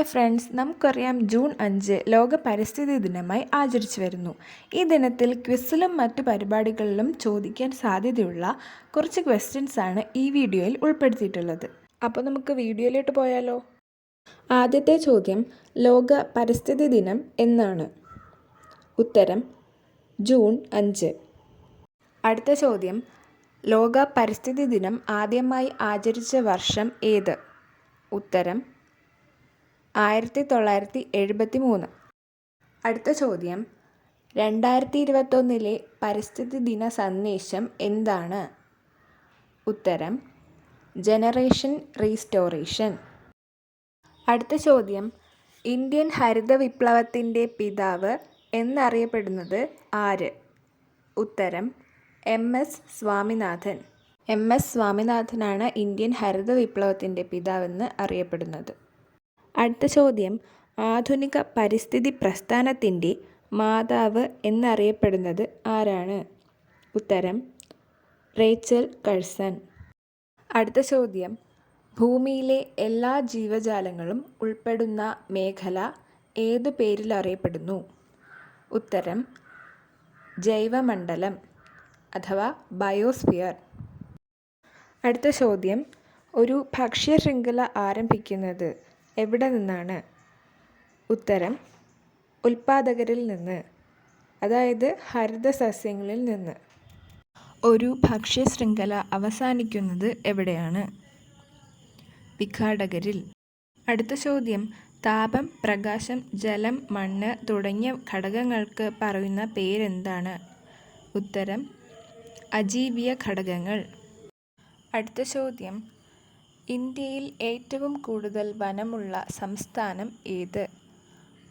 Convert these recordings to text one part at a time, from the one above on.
Hi friends, നമുക്കറിയാം June 5 ലോക പരിസ്ഥിതി ദിനമായി ആചരിച്ചു വരുന്നു. ഈ ദിനത്തിൽ ക്വിസിലും മറ്റു പരിപാടികളിലും ചോദിക്കാൻ സാധ്യതയുള്ള കുറച്ച് ക്വസ്റ്റ്യൻസാണ് ഈ വീഡിയോയിൽ ഉൾപ്പെടുത്തിയിട്ടുള്ളത്. അപ്പോൾ നമുക്ക് വീഡിയോയിലോട്ട് പോയാലോ? ആദ്യത്തെ ചോദ്യം, ലോക പരിസ്ഥിതി ദിനം എന്നാണ്? ഉത്തരം ജൂൺ 5. അടുത്ത ചോദ്യം, ലോക പരിസ്ഥിതി ദിനം ആദ്യമായി ആചരിച്ച വർഷം ഏത്? ഉത്തരം 1973. അടുത്ത ചോദ്യം, 2021 പരിസ്ഥിതി ദിന സന്ദേശം എന്താണ്? ഉത്തരം ജനറേഷൻ റീസ്റ്റോറേഷൻ. അടുത്ത ചോദ്യം, ഇന്ത്യൻ ഹരിത വിപ്ലവത്തിൻ്റെ പിതാവ് എന്നറിയപ്പെടുന്നത് ആര്? ഉത്തരം MS സ്വാമിനാഥൻ. MS സ്വാമിനാഥനാണ് ഇന്ത്യൻ ഹരിത വിപ്ലവത്തിൻ്റെ പിതാവെന്ന് അറിയപ്പെടുന്നത്. അടുത്ത ചോദ്യം, ആധുനിക പരിസ്ഥിതി പ്രസ്ഥാനത്തിൻ്റെ മാതാവ് എന്നറിയപ്പെടുന്നത് ആരാണ്? ഉത്തരം റേച്ചൽ കഴ്സൺ. അടുത്ത ചോദ്യം, ഭൂമിയിലെ എല്ലാ ജീവജാലങ്ങളും ഉൾപ്പെടുന്ന മേഖല ഏതു പേരിൽ അറിയപ്പെടുന്നു? ഉത്തരം ജൈവമണ്ഡലം അഥവാ ബയോസ്ഫിയർ. അടുത്ത ചോദ്യം, ഒരു ഭക്ഷ്യശൃംഖല ആരംഭിക്കുന്നത് എവിടെ നിന്നാണ്? ഉത്തരം ഉൽപ്പാദകരിൽ നിന്ന്, അതായത് ഹരിത സസ്യങ്ങളിൽ നിന്ന്. ഒരു ഭക്ഷ്യശൃംഖല അവസാനിക്കുന്നത് എവിടെയാണ്? വിഘാടകരിൽ. അടുത്ത ചോദ്യം, താപം, പ്രകാശം, ജലം, മണ്ണ് തുടങ്ങിയ ഘടകങ്ങൾക്ക് പറയുന്ന പേരെന്താണ്? ഉത്തരം അജീവീയ ഘടകങ്ങൾ. അടുത്ത ചോദ്യം, ഇന്ത്യയിൽ ഏറ്റവും കൂടുതൽ വനമുള്ള സംസ്ഥാനം ഏത്?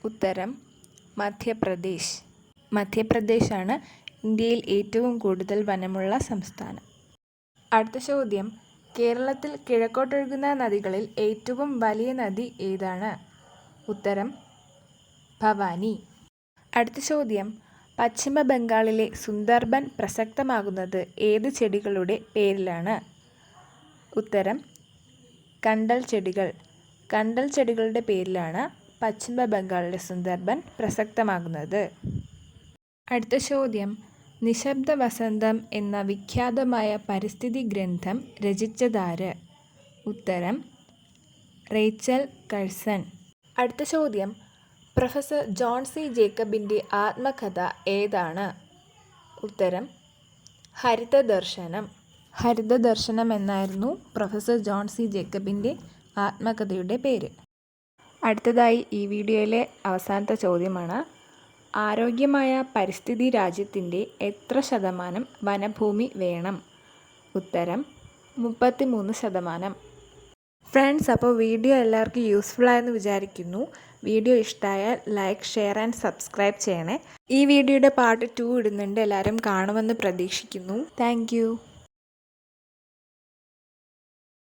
ഉത്തരം മധ്യപ്രദേശ്. മധ്യപ്രദേശാണ് ഇന്ത്യയിൽ ഏറ്റവും കൂടുതൽ വനമുള്ള സംസ്ഥാനം. അടുത്ത ചോദ്യം, കേരളത്തിൽ കിഴക്കോട്ടൊഴുകുന്ന നദികളിൽ ഏറ്റവും വലിയ നദി ഏതാണ്? ഉത്തരം ഭവാനി. അടുത്ത ചോദ്യം, പശ്ചിമ ബംഗാളിലെ സുന്ദർബൻ പ്രസക്തമാകുന്നത് ഏത് ചെടികളുടെ പേരിലാണ്? ഉത്തരം കണ്ടൽ ചെടികൾ. കണ്ടൽ ചെടികളുടെ പേരിലാണ് പശ്ചിമ ബംഗാളിലെ സുന്ദർബൻ പ്രസക്തമാകുന്നത്. അടുത്ത ചോദ്യം, നിശബ്ദ വസന്തം എന്ന വിഖ്യാതമായ പരിസ്ഥിതി ഗ്രന്ഥം രചിച്ചതാര്? ഉത്തരം റേച്ചൽ കഴ്സൺ. അടുത്ത ചോദ്യം, പ്രൊഫസർ ജോൺ സി ജേക്കബിൻ്റെ ആത്മകഥ ഏതാണ്? ഉത്തരം ഹരിതദർശനം. ഹരിതദർശനം എന്നായിരുന്നു പ്രൊഫസർ ജോൺ സി ജേക്കബിൻ്റെ ആത്മകഥയുടെ പേര്. അടുത്തതായി ഈ വീഡിയോയിലെ അവസാനത്തെ ചോദ്യമാണ്, ആരോഗ്യമായ പരിസ്ഥിതി രാജ്യത്തിൻ്റെ എത്ര ശതമാനം വനഭൂമി വേണം? ഉത്തരം 33%. ഫ്രണ്ട്സ്, അപ്പോൾ വീഡിയോ എല്ലാവർക്കും യൂസ്ഫുള്ളായെന്ന് വിചാരിക്കുന്നു. വീഡിയോ ഇഷ്ടമായാൽ ലൈക്ക്, ഷെയർ ആൻഡ് സബ്സ്ക്രൈബ് ചെയ്യണേ. ഈ വീഡിയോയുടെ പാർട്ട് 2 ഇടുന്നുണ്ട്, എല്ലാവരും കാണുമെന്ന് പ്രതീക്ഷിക്കുന്നു. താങ്ക്